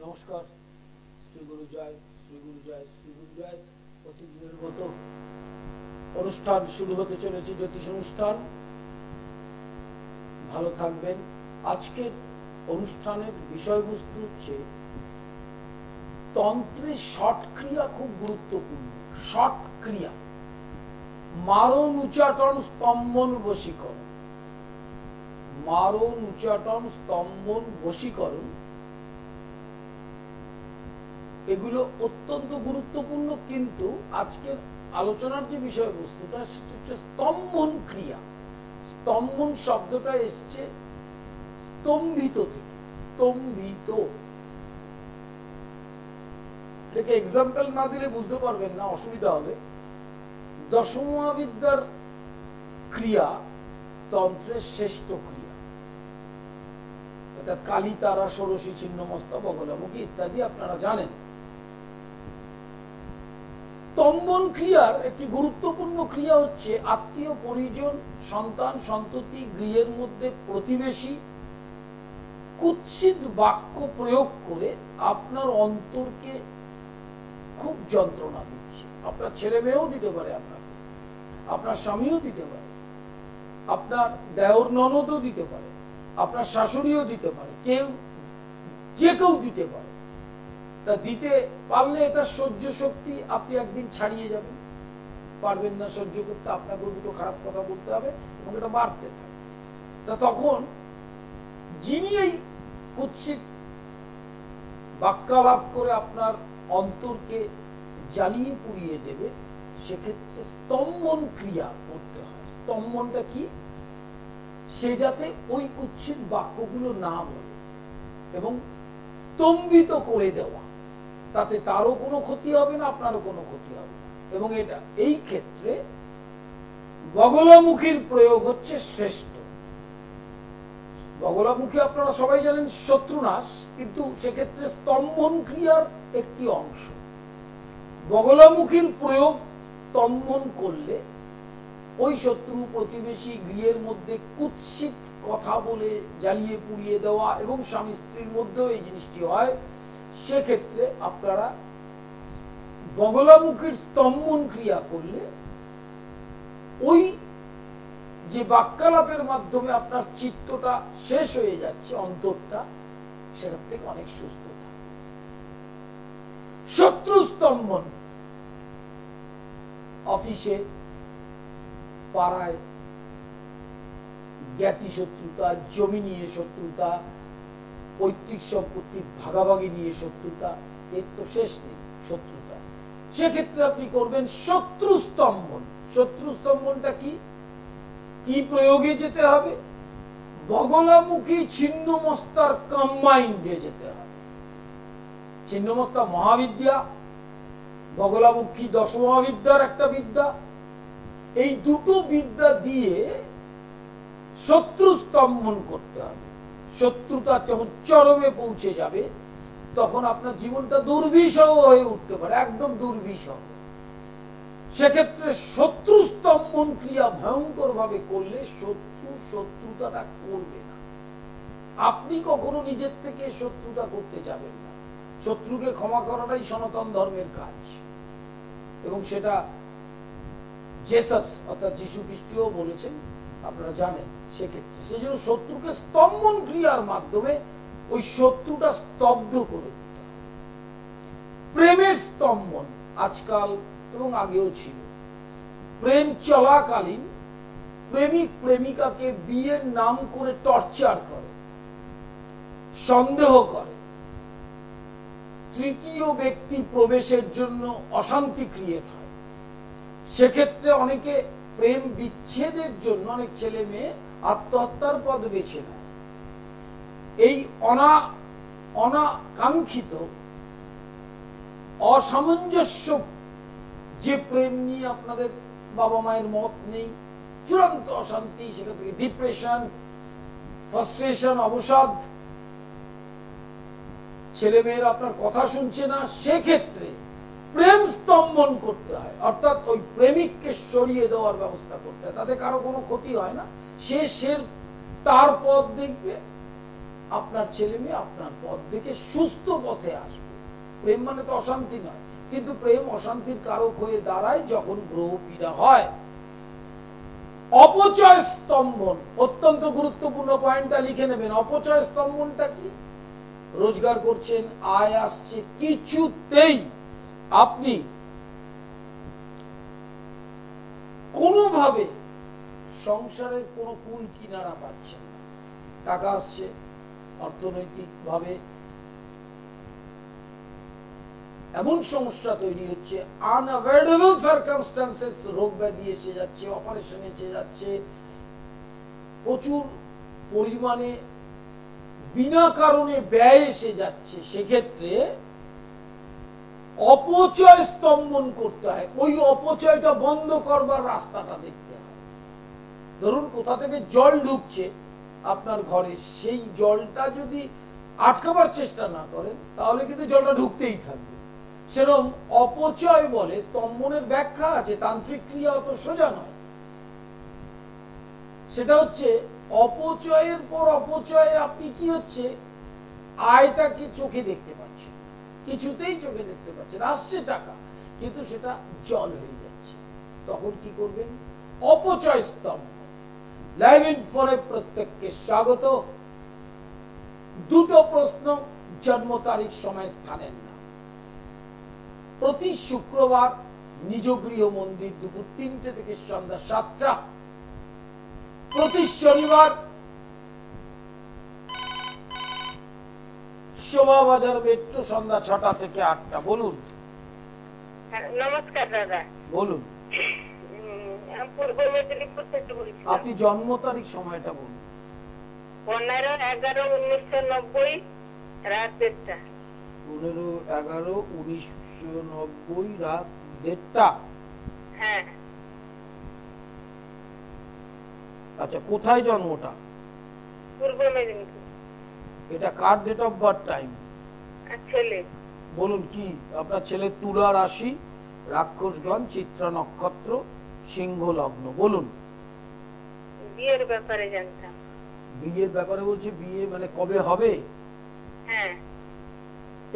নমস্কার, শ্রী গুরু জয়, শ্রী গুরু জয়, শ্রী গুরু জয়। প্রতিদিনের মতো অনুষ্ঠান শুরু হতে চলেছে, জ্যোতিষ অনুষ্ঠান। ভালো থাকবেন। আজকের অনুষ্ঠানের বিষয়বস্তু হচ্ছে তন্ত্রের ষট ক্রিয়া খুব গুরুত্বপূর্ণ। ষট ক্রিয়া: মারণ, উচ্চাটন, স্তম্ভন, বশীকরণ। মারণ, উচ্চাটন, স্তম্ভন, বশীকরণ এগুলো অত্যন্ত গুরুত্বপূর্ণ। কিন্তু আজকের আলোচনার যে বিষয়বস্তুটা সেটা হচ্ছে স্তম্ভন ক্রিয়া। স্তম্ভন শব্দটা এসছে স্তম্ভিত থেকে। স্তম্ভিত এটাকে এক্সাম্পল না দিলে বুঝতে পারবেন না, অসুবিধা হবে। দশম মহাবিদ্যার ক্রিয়া তন্ত্রের শ্রেষ্ঠ ক্রিয়া। এটা কালী, তারা, ষোড়শী, ছিন্নমস্তা, বগলামুখী ইত্যাদি আপনারা জানেন। স্তম্ভন ক্রিয়ার একটি গুরুত্বপূর্ণ ক্রিয়া হচ্ছে আত্মীয় পরিজন, সন্তান সন্ততি, গৃহের মধ্যে প্রতিবেশী কুৎসিত বাক্য প্রয়োগ করে আপনার অন্তরকে খুব যন্ত্রণা দিচ্ছে। আপনার ছেলে মেয়েও দিতে পারে, আপনাকে আপনার স্বামীও দিতে পারে, আপনার দেওর ননদও দিতে পারে, আপনার শাশুড়িও দিতে পারে, যে কেউ দিতে পারে। তা দিতে পারলে এটা সহ্য শক্তি আপনি একদিন ছাড়িয়ে যাবেন। পারবেন না সহ্য করতে, আপনাকেও দুটো খারাপ কথা বলতে হবে এবং এটা বাড়তে থাকে। তা তখন যিনি এই কুৎসিত বাক্যালাপ করে আপনার অন্তরকে জ্বালিয়ে পুড়িয়ে দেবে, সেক্ষেত্রে স্তম্ভন ক্রিয়া করতে হয়। স্তম্ভনটা কি? সে যাতে ওই কুৎসিত বাক্যগুলো না বলে এবং স্তম্ভিত করে দেওয়া, তাতে তারও কোনো ক্ষতি হবে না, আপনারও কোনো ক্ষতি হবে না। এবং এটা এই ক্ষেত্রে বগলামুখীর প্রয়োগ হচ্ছে শ্রেষ্ঠ। বগলামুখী আপনারা সবাই জানেন শত্রুনাশ, কিন্তু সেক্ষেত্রে স্তম্ভন ক্রিয়ার একটি অংশ। বগলামুখীর প্রয়োগ স্তম্ভন করলে ওই শত্রু, প্রতিবেশী, গৃহের মধ্যে কুৎসিত কথা বলে জ্বালিয়ে পুড়িয়ে দেওয়া, এবং স্বামী স্ত্রীর মধ্যেও এই জিনিসটি হয়। সেক্ষেত্রে আপনারা বগলামুখীর স্তম্ভন ক্রিয়া করলে ওই যে বাক্যালাপের মাধ্যমে আপনার চিত্তটা শেষ হয়ে যাচ্ছে, অন্তরটা, সেটার থেকে অনেক সুস্থ থাকে। শত্রু স্তম্ভন: অফিসে, পাড়ায় জ্ঞাতি শত্রুতা, জমি নিয়ে শত্রুতা, পৈতৃক সম্পত্তি ভাগাভাগি নিয়ে শত্রুতা, এর তো শেষ নেই শত্রুতা। সেক্ষেত্রে আপনি করবেন শত্রু স্তম্ভন। শত্রু স্তম্ভনটা কি? কি প্রয়োগে যেতে হবে? বগলামুখী ছিন্নমস্তার কম্বাইন্ডে যেতে হবে। ছিন্নমস্তা মহাবিদ্যা, বগলামুখী দশমহাবিদ্যার একটা বিদ্যা। এই দুটো বিদ্যা দিয়ে শত্রু স্তম্ভন করতে হবে। শত্রুতা যখন চরমে পৌঁছে যাবে, তখন আপনার জীবনটা দুর্বিষহ হয়ে উঠতে পারে, একদম দুর্বিষহ। সেক্ষেত্রে শত্রু স্তম্ভন ক্রিয়া ভয়ঙ্কর ভাবে করলে শত্রুতাটা করবে না। আপনি কখনো নিজের থেকে শত্রুতা করতে যাবেন না। শত্রুকে ক্ষমা করাটাই সনাতন ধর্মের কাজ, এবং সেটা জেসাস অর্থাৎ যীশু খ্রিস্টও বলেছেন, আপনারা জানেন। সেক্ষেত্রে সেই জন্য শত্রুকে স্তম্ভন ক্রিয়ার মাধ্যমে ওই শত্রুটা স্তব্ধ করে দিতে হবে। প্রেমের স্তম্ভন আজকাল এবং আগেও ছিল। প্রেম চলাকালীন প্রেমিক প্রেমিকাকে বিয়ের নাম করে টর্চার করে, সন্দেহ করে, তৃতীয় ব্যক্তি প্রবেশের জন্য অশান্তি ক্রিয়েট হয়। সেক্ষেত্রে অনেকে প্রেম বিচ্ছেদের জন্য, অনেক ছেলে মেয়ে আত্মহত্যার পথ বেছে নেয়। এই অনাকাঙ্ক্ষিত অসামঞ্জস্য যে প্রেম নিয়ে আপনাদের বাবা মায়ের মত নেই, চূড়ান্ত অশান্তি, সেখান থেকে ডিপ্রেশন, ফ্রাস্ট্রেশন, অবসাদ, ছেলে মেয়েরা আপনার কথা শুনছে না, সেক্ষেত্রে প্রেম স্তম্ভন করতে হয়। অর্থাৎ ওই প্রেমিককে সরিয়ে দেওয়ার ব্যবস্থা করতে হয়। তাতে কারো কোনো ক্ষতি হয় না, সে তার পথ দেখবে, আপনার ছেলে মেয়ে আপনার পথ দেখে সুস্থ পথে আসবে। প্রেম মানে তো অশান্তি নয়, কিন্তু প্রেম অশান্তির কারক হয়ে দাঁড়ায় যখন গ্রহ পীড়া হয়। অপচয় স্তম্ভন অত্যন্ত গুরুত্বপূর্ণ, পয়েন্টটা লিখে নেবেন। অপচয় স্তম্ভনটা কি? রোজগার করছেন, আয় আসছে, কিছুতেই আপনি কোনোভাবে সংসারের কোনো কুল কিনারা পাচ্ছেন না। টাকা আসছে, অর্থনৈতিক ভাবে এমন সমস্যা তৈরি হচ্ছে, আনঅ্যাভয়েডেবল সার্কামস্ট্যান্সেস, রোগ ব্যাধি এসে যাচ্ছে, অপারেশন এসে যাচ্ছে, প্রচুর পরিমাণে বিনা কারণে ব্যয় এসে যাচ্ছে। সেক্ষেত্রে অপচয় স্তম্ভন করতে হয়, ওই অপচয়টা বন্ধ করবার রাস্তাটা দেখতে হয়। ধরুন কোথা থেকে জল ঢুকছে আপনার ঘরে, সেই জলটা যদি আটকাবার চেষ্টা না করেন তাহলে কিন্তু জলটা ঢুকতেই থাকবে। সেরকম অপচয় বলে স্তম্ভনের ব্যাখ্যা আছে, তান্ত্রিক ক্রিয়া অত সোজা নয়। সেটা হচ্ছে অপচয়ের পর অপচয়ে আপনি কি হচ্ছে, আয়টাকে চোখে দেখতে পাচ্ছেন, কিছুতেই চোখে দেখতে পাচ্ছেন, আসছে টাকা কিন্তু সেটা জল হয়ে যাচ্ছে। তখন কি করবেন? অপচয় স্তম্ভ। লাইভ ইন ফোরে প্রত্যেককে স্বাগত। দুটো প্রশ্ন, জন্ম তারিখ, সময়, স্থানের নাম। প্রতি শুক্রবার নিজ গৃহ মন্দির দুপুর 3টে থেকে সন্ধ্যা 7টা। প্রতি শনিবার শোভাবাজার মেট্রো সন্ধ্যা 6টা থেকে 8টা। বলুন। নমস্কার দাদা। বলুন। পূর্ব মেদিনীপুর থেকে বলছি। আপনি জন্ম তারিখ সময়টা বলুন। 15/11/1990 রাত 1:30। 15/11/1990 রাত 1:30। হ্যাঁ। আচ্ছা, কোথায় জন্মটা? পূর্ব মেদিনীপুর। এটা কার ডেট অফ বার্থ টাইম? ছেলে। বলুন কি আপনার ছেলে? তুলা রাশি, রাক্ষসগণ, চিত্রা নক্ষত্র, সিংহ লগ্ন। বলুন। বিয়ের ব্যাপারে জানতাম। বিয়ের ব্যাপারে বলছে? বিয়ে মানে কবে হবে? হ্যাঁ।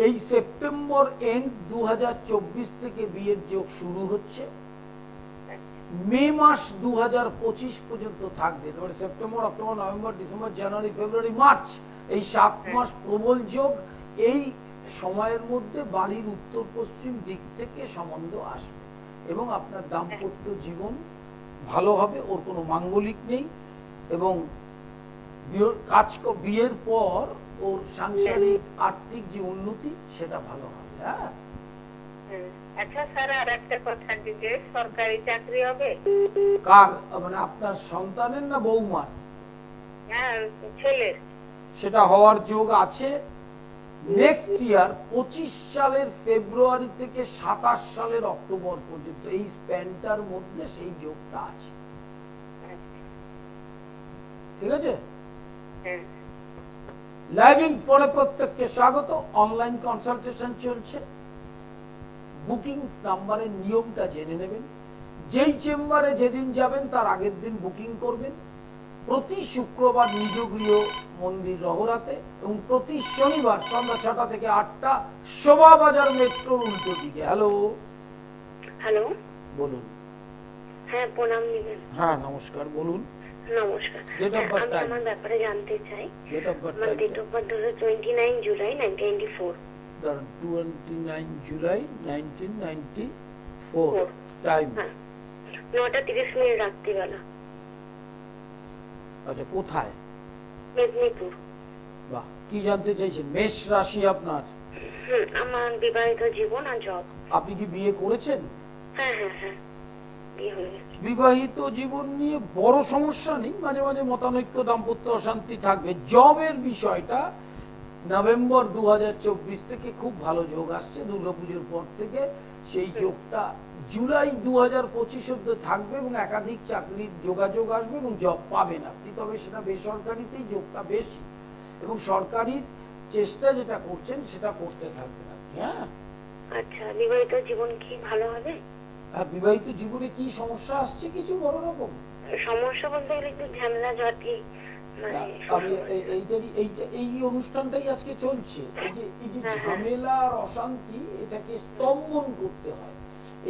এই সেপ্টেম্বর এন্ড 2024 থেকে বিয়ের যোগ শুরু হচ্ছে, মে মাস 2025 পর্যন্ত থাকবে। মানে সেপ্টেম্বর, অক্টোবর, নভেম্বর, ডিসেম্বর, জানুয়ারি, ফেব্রুয়ারি, মার্চ, এই 7 মাস প্রবল যোগ। এই সময়ের মধ্যে বাড়ির উত্তর পশ্চিম দিক থেকে সম্বন্ধ আসবে এবং আপনার দাম্পত্য জীবন ভালো হবে। ওর কোনো মাঙ্গলিক নেই এবং বিয়ের পর ওর সাংসারিক আর্থিক যে উন্নতি সেটা ভালো হবে। হ্যাঁ। আচ্ছা স্যার, আর একটা কথা, দিতে সরকারি চাকরি হবে? কার? মানে আপনার সন্তানের না বৌমার? হ্যাঁ, ছেলের। সেটা হওয়ার যোগ আছে নেক্সট ইয়ার 25 সালের ফেব্রুয়ারি থেকে 27 সালের অক্টোবর পর্যন্ত। এই স্প্যানটার মধ্যে সেই যোগটা আছে। ঠিক আছে। লাইভ ইন ফোরে প্রত্যেককে স্বাগত। অনলাইন কনসালটেশন চলছে। বুকিং নাম্বারের নিয়মটা জেনে নেবেন। যেই চেম্বারে যেদিন যাবেন তার আগের দিন বুকিং করবেন। প্রতি শুক্রবার নিজ গৃহ মন্দির রহরাতে এবং প্রতি শনিবার সন্ধ্যা 6টা থেকে 8টা, শোভাবাজার মেট্রোর উল্টো দিকে। হ্যালো। হ্যালো। বলুন। হ্যাঁ, প্রণাম নিবেন। হ্যাঁ, নমস্কার। বলুন। নমস্কার। আমি আমার ব্যাপারে জানতে চাই। Date of birth? আমার ডেট অফ বার্থ হলো 29 জুলাই 1994। 29 জুলাই 1994। টাইম? 9:30 রাত্রিবেলা। আচ্ছা, কোথায়? মেদিনীপুর। বাহ, কি জানতে চাইছেন? মেষ রাশি আপনার। আমার বিবাহিত জীবন আর জব। আপনি কি বিয়ে করেছেন? হ্যাঁ হ্যাঁ হ্যাঁ, বিয়ে হয়ে গেছে। বিবাহিত জীবন নিয়ে বড় সমস্যা নেই, মাঝে মাঝে মতানৈক্য, দাম্পত্য অশান্তি থাকবে। জবের বিষয়টা নভেম্বর 2024 থেকে খুব ভালো যোগ আসছে, দুর্গাপুজোর পর থেকে। সেই যোগটা জুলাই 2025 অব্দি থাকবে এবং একাধিক চাকরির যোগাযোগ আসবে এবং জব পাবেন আপনি। তবে সেটা বেসরকারিতেই যোগটা বেশি এবং সরকারি চেষ্টা যেটা করছেন সেটা করতে থাকবেন আপনি। হ্যাঁ। আচ্ছা, বিবাহিত জীবন কি ভালো হবে? বিবাহিত জীবনে কি সমস্যা আসছে? কিছু বড় রকম সমস্যা বলতে গেলে একটু ঝামেলা ঝাঁটি, মানে আমি এই অনুষ্ঠানটাই আজকে চলছে। এই যে ঝামেলা আর অশান্তি, এটাকে স্তম্ভন করতে হয়।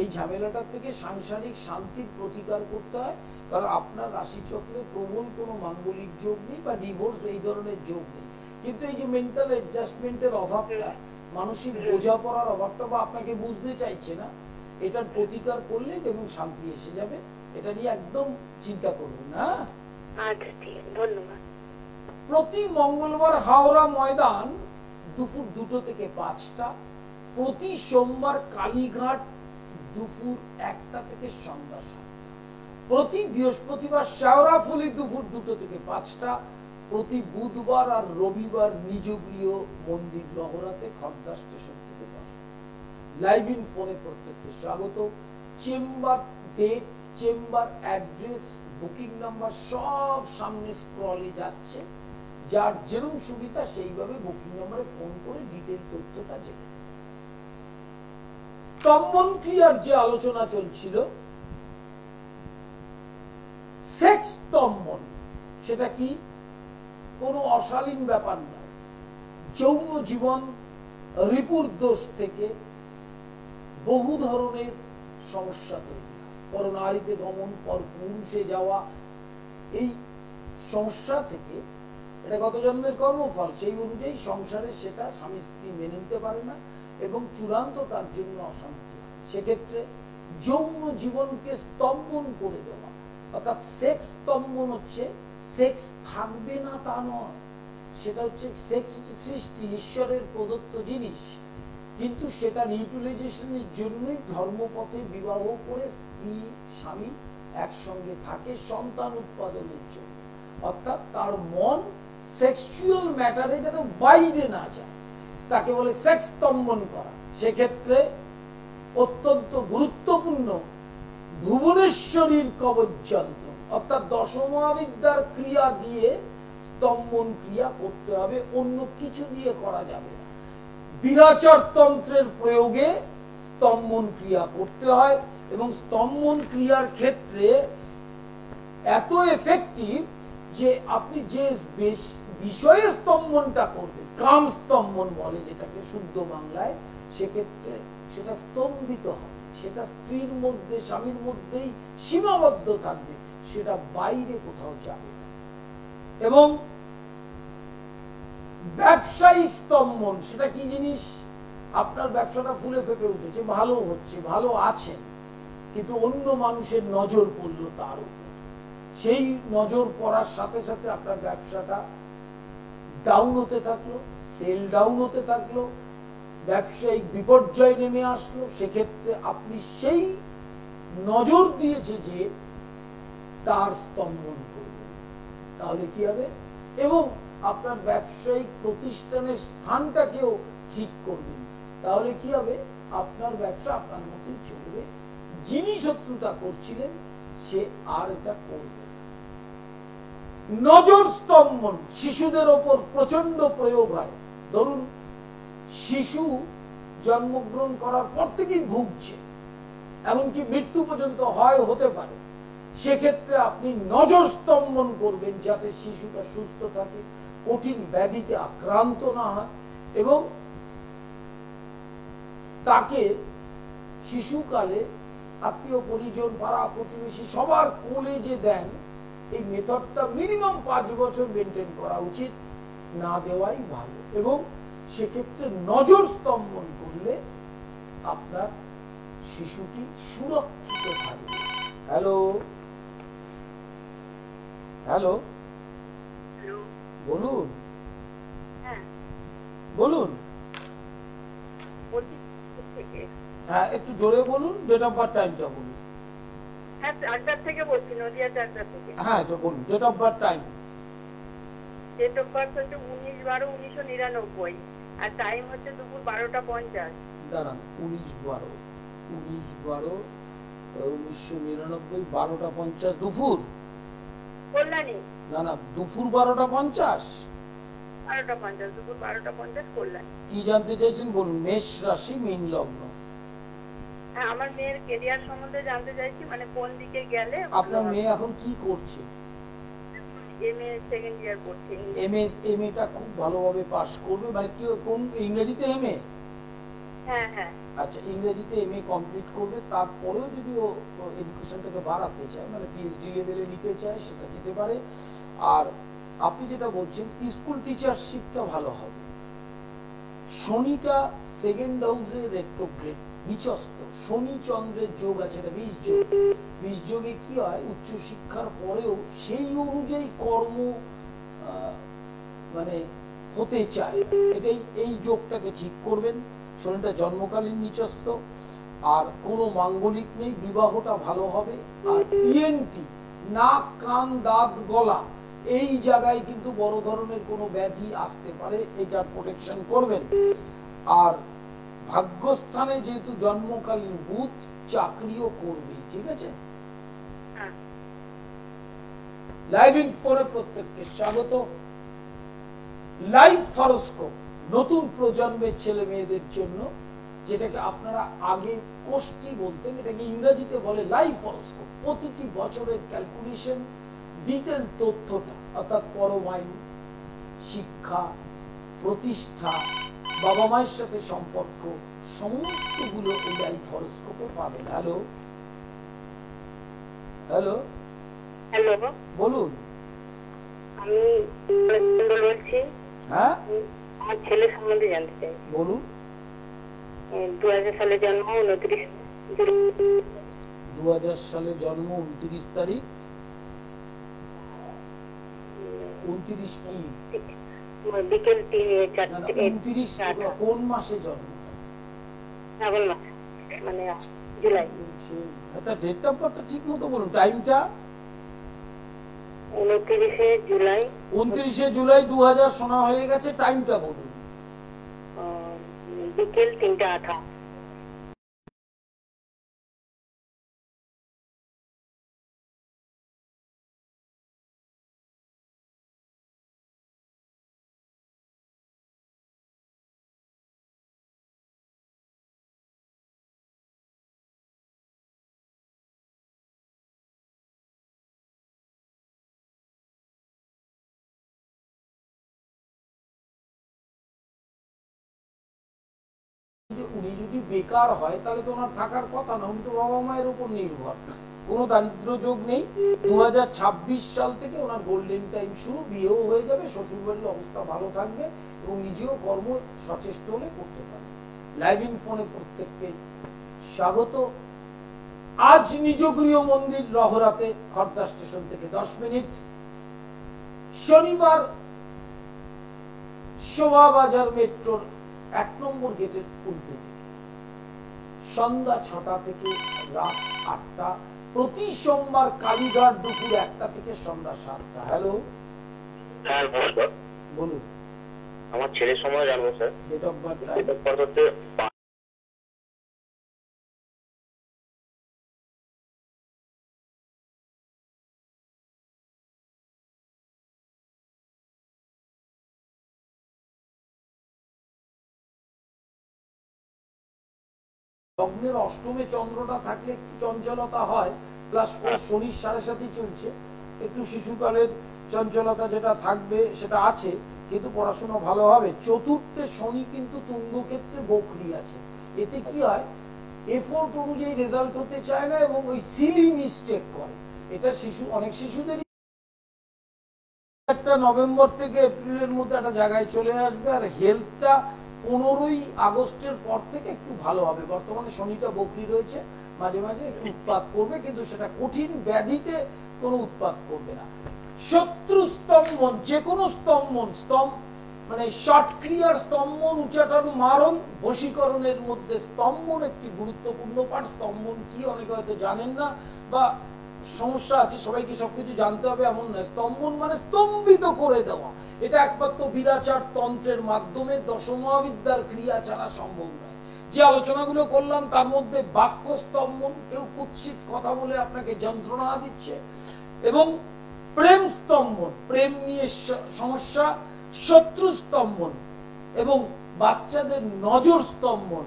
এই ঝামেলাটা থেকে সাংসারিক শান্তির প্রতিকার করতে হয়। কারণ আপনার রাশিচক্রে প্রবল কোনো মাঙ্গলিক যোগ নেই বা ডিভোর্স এই ধরনের যোগ নেই, কিন্তু এই যে মেন্টাল অ্যাডজাস্টমেন্টের অভাবটা, মানসিক বোঝাপড়ার অভাবটা, বা আপনাকে বুঝতে চাইছে না, এটার প্রতিকার করলে দেখুন শান্তি এসে যাবে। এটা নিয়ে একদম চিন্তা করবেন না। আচ্ছা, ঠিক আছে, ধন্যবাদ। প্রতি মঙ্গলবার হাওড়া ময়দান দুপুর 2টো থেকে 5টা, প্রতি সোমবার কালীঘাট দুপুর 1টা থেকে সন্ধ্যা 7টা, প্রতি বৃহস্পতিবার শেওড়াফুলি দুপুর 2টো থেকে 5টা, প্রতি বুধবার আর রবিবার নিজ গৃহ মন্দির লহরাতে খড়দা স্টেশন থেকে 10টা। লাইভ ইন ফোনে প্রত্যেককে স্বাগত। Chamber date, chamber address, booking number সব সামনে স্ক্রলে যাচ্ছে। যার যেরকম সুবিধা সেইভাবে বুকিং নাম্বারে ফোন করে ডিটেইল তথ্যটা জেনে। স্তম্ভন ক্রিয়ার যে আলোচনা চলছিল, সেক্স স্তম্ভন, সেটা কি কোনো অশালীন ব্যাপার নয়। যৌন জীবন রিপুর দোষ থেকে বহু ধরনের সমস্যা তৈরি হয়। পর নারীতে গমন, পর পুরুষে যাওয়া, এই সমস্যা থেকে, এটা গত জন্মের কর্মফল, সেই অনুযায়ী সংসারে সেটা স্বামী স্ত্রী মেনে নিতে পারে না এবং চূড়ান্ত তার জন্য অশান্তি হয়। সেক্ষেত্রে যৌন জীবনকে স্তম্ভন করে দেওয়া, অর্থাৎ সেক্স স্তম্ভন হচ্ছে সেক্স থাকবে না তা নয়। সেটা হচ্ছে সেক্স হচ্ছে সৃষ্টি, ঈশ্বরের প্রদত্ত জিনিস, কিন্তু সেটা ইউটিলাইজেশনের জন্যই ধর্মপথে বিবাহ করে স্ত্রী স্বামী একসঙ্গে থাকে সন্তান উৎপাদনের জন্য। অর্থাৎ তার মন সেক্সুয়াল ম্যাটারে যেন বাইরে না যায়, তাকে বলে সেক্স স্তম্ভন করা। সেক্ষেত্রে অত্যন্ত গুরুত্বপূর্ণ ভুবনেশ্বরীর কবচযন্ত্র, অর্থাৎ দশমহাবিদ্যার ক্রিয়া দিয়ে স্তম্ভন ক্রিয়া করতে হবে, অন্য কিছু দিয়ে করা যাবে না। বিরাচার তন্ত্রের প্রয়োগে স্তম্ভন ক্রিয়া করতে হয় এবং স্তম্ভন ক্রিয়ার ক্ষেত্রে এত এফেক্টিভ যে আপনি যে বিষয়ে স্তম্ভনটা করবেন, কাম স্তম্ভন বলে যেটাকে শুদ্ধ বাংলায়, সেক্ষেত্রে সেটা স্তম্ভিত হবে, সেটা স্ত্রীর মধ্যে স্বামীর মধ্যেই সীমাবদ্ধ থাকবে, সেটা বাইরে কোথাও যাবে না। এবং ব্যবসায়িক স্তম্ভন, সেটা কি জিনিস? আপনার ব্যবসাটা ফুলে ফেপে উঠেছে, ভালো হচ্ছে, ভালো আছেন, কিন্তু অন্য মানুষের নজর পড়লো তার উপর। সেই নজর পড়ার সাথে সাথে আপনার ব্যবসাটা ডাউন হতে থাকলো, সেল ডাউন হতে থাকলো, ব্যবসায়িক বিপর্যয় নেমে আসলো। সেক্ষেত্রে আপনি সেই নজর দিয়েছে যে তার স্তম্ভন করবেন, তাহলে কি হবে? এবং আপনার ব্যবসায়িক প্রতিষ্ঠানের স্থানটাকেও ঠিক করবেন, তাহলে কি হবে? আপনার ব্যবসা আপনার মতোই চলবে। যিনি শত্রুতা করছিলেন সে আর এটা করবে। নজর স্তম্ভন শিশুদের ওপর প্রচন্ড প্রয়োগ হয়। ধরুন শিশু জন্মগ্রহণ করার পর থেকেই ভুগছে, এমনকি মৃত্যু পর্যন্ত হতে পারে। সেক্ষেত্রে আপনি নজর স্তম্ভন করবেন যাতে শিশুটা সুস্থ থাকে, কঠিন ব্যাধিতে আক্রান্ত না হয়, এবং তাকে শিশুকালে আত্মীয় পরিজন পাড়া প্রতিবেশী সবার কোলে যে দেন, এই মেথডটা মিনিমাম 5 বছর মেনটেন করা উচিত, না দেওয়াই ভালো। এবং সেক্ষেত্রে নজর স্তম্ভন করলে আপনার শিশুটি সুরক্ষিত থাকবে। হ্যালো হ্যালো, বলুন বলুন। হ্যাঁ, একটু জোরে বলুন, ডেট অফ বার্থ টাইমটা বলুন। হ্যাঁ, তো বলুন date of birth time. Date of birth হচ্ছে 19/12/1999 আর টাইম হচ্ছে দুপুর 12টা 50। দাঁড়ান, 19/12/1999 12টা 50 দুপুর? কল্যাণী। না না, দুপুর 12টা 50। 12টা 50, দুপুর 12টা 50 কল্যাণী। কি জানতে চাইছেন বলুন। মেষ রাশি, মীন লগ্ন। হ্যাঁ, আমার মেয়ের ক্যারিয়ার সম্বন্ধে জানতে চাইছি, মানে কোন দিকে গেলে। আপনার মেয়ে এখন কি করছে? এমএ সেকেন্ড ইয়ার পড়ছি। এমএটা খুব ভালোভাবে পাস করবে, মানে কি কোন ইংরেজিতে এমএ? হ্যাঁ হ্যাঁ। আচ্ছা, ইংরেজিতে এমএ কমপ্লিট করবে, তারপরেও যদি ও এডুকেশনটাকে বাড়াতে চায়, মানে পিএইচডি লেভেলে নিতে চায়, সেটা যেতে পারে। আর আপনি যেটা বলছেন স্কুল টিচারশিপটা ভালো হবে। শনিটা সেকেন্ড হাউসে রেট্রোগ্রেড, নিচস্থ, শনি চন্দ্রের যোগ আছে, এটা 20 যোগ। 20 যোগে কি হয়, উচ্চ শিক্ষার পরেও সেই অনুযায়ী কর্ম মানে হতে চায়, এটাই এই যোগটাকে ঠিক করবেন। শনিটা জন্মকালীন নিচস্থ, আর কোনো মাঙ্গলিক নেই, বিবাহটা ভালো হবে। আর ইএনটি, নাক কান দাঁত গলা, এই জায়গায় কিন্তু বড় ধরনের কোনো ব্যাধি আসতে পারে, এটার প্রোটেকশন করবেন। আর ভাগ্যস্থানে যেহেতু জন্মকালীন বুধ, চাকরিও করবে, ঠিক আছে। লাইভ ইনফোরে প্রত্যেককে স্বাগত। লাইভ হরোস্কোপ নতুন প্রজন্মের ছেলে মেয়েদের জন্য, যেটাকে আপনারা আগে কোষ্ঠী বলতেন, এটাকে ইংরেজিতে বলে লাইভ হরোস্কোপ। প্রতিটি বছরের ক্যালকুলেশন, ডিটেল তথ্যটা, অর্থাৎ পরমায়ু, শিক্ষা, প্রতিষ্ঠা, বাবা মায়ের সাথে সম্পর্ক, সমস্তগুলো এই লাইভ হরোস্কোপে পাবেন। হ্যালো হ্যালো হ্যালো, বলুন। আমি বলছি। হ্যাঁ, আমার ছেলে সম্বন্ধে জানতে চাই। বলুন। 2000 সালে জন্ম, 29 2000 সালে জন্ম, 29 তারিখ। 29 কি? বিকেল 4:00। 29 কোন মাসে জন্ম? শ্রাবণ মাস, মানে জুলাই। এটা ডেট অফ বার্থটা ঠিক মতো বলুন, টাইমটা। 29শে জুলাই। 29শে জুলাই 2000 শোনা হয়ে গেছে, টাইমটা বলুন। বিকেল 3:18। উনি যদি বেকার হয় তাহলে তো ওনার থাকার কথা না, উনি তো বাবা মায়ের উপর নির্ভর, কোনো দারিদ্র যোগ নেই। 2026 সাল থেকে ওনার গোল্ডেন টাইম শুরু, বিয়েও হয়ে যাবে, শ্বশুর বাড়ির অবস্থা ভালো থাকবে এবং নিজেও কর্ম সচেষ্ট হলে করতে পারবে। লাইভ ইন ফোনে প্রত্যেককে স্বাগত। আজ নিজ গৃহ মন্দির রহরাতে, খড়দা স্টেশন থেকে 10 মিনিট, শনিবার, শোভাবাজার মেট্রোর 1 নম্বর গেটের উল্টো দিকে, সন্ধ্যা 6টা থেকে রাত 8টা। প্রতি সোমবার কালীঘাট দুপুর 1টা থেকে সন্ধ্যা 7টা। হ্যালো, হ্যাঁ নমস্কার, বলুন। আমার ছেলের সময় জানবো sir. Date of birth, date of birth হচ্ছে লগ্নের অষ্টমে চন্দ্রটা থাকলে একটু চঞ্চলতা হয়, প্লাস ও শনির 7.5 চলছে, একটু শিশুকালের চঞ্চলতা যেটা থাকবে সেটা আছে, কিন্তু পড়াশোনা ভালো হবে। চতুর্থে শনি কিন্তু তুঙ্গক্ষেত্রে বকরি আছে, এতে কি হয়, এফোর্ট অনুযায়ী রেজাল্ট হতে চায় না এবং ওই সিলি মিস্টেক করে। এটা অনেক শিশুদেরই একটা নভেম্বর থেকে এপ্রিলের মধ্যে একটা জায়গায় চলে আসবে। আর হেলথটা 15ই আগস্টের পর থেকে একটু ভালো হবে। বর্তমানে শনিটা বকরি রয়েছে, মাঝে মাঝে একটু উৎপাত করবে, কিন্তু সেটা কঠিন ব্যাধিতে কোনো উৎপাত করবে না। শত্রু স্তম্ভন, যে কোনো স্তম্ভন, মানে শর্ট ক্রিয়ার স্তম্ভন, উচ্চাটারু মারণ, বশীকরণের মধ্যে স্তম্ভন একটি গুরুত্বপূর্ণ পাঠ। স্তম্ভন কি অনেকে হয়তো জানেন না, বা সমস্যা আছে, সবাইকে সবকিছু জানতে হবে এমন নয়। স্তম্ভন মানে স্তম্ভিত করে দেওয়া, এটা একমাত্র বিরাচার তন্ত্রের মাধ্যমে দশমহাবিদ্যার ক্রিয়া ছাড়া সম্ভব নয়। যে আলোচনাগুলো করলাম তার মধ্যে বাক্য স্তম্ভন, কেউ কুৎসিত কথা বলে আপনাকে যন্ত্রণা দিচ্ছে, এবং প্রেম স্তম্ভন, প্রেম নিয়ে সমস্যা, শত্রু স্তম্ভন, এবং বাচ্চাদের নজর স্তম্ভন,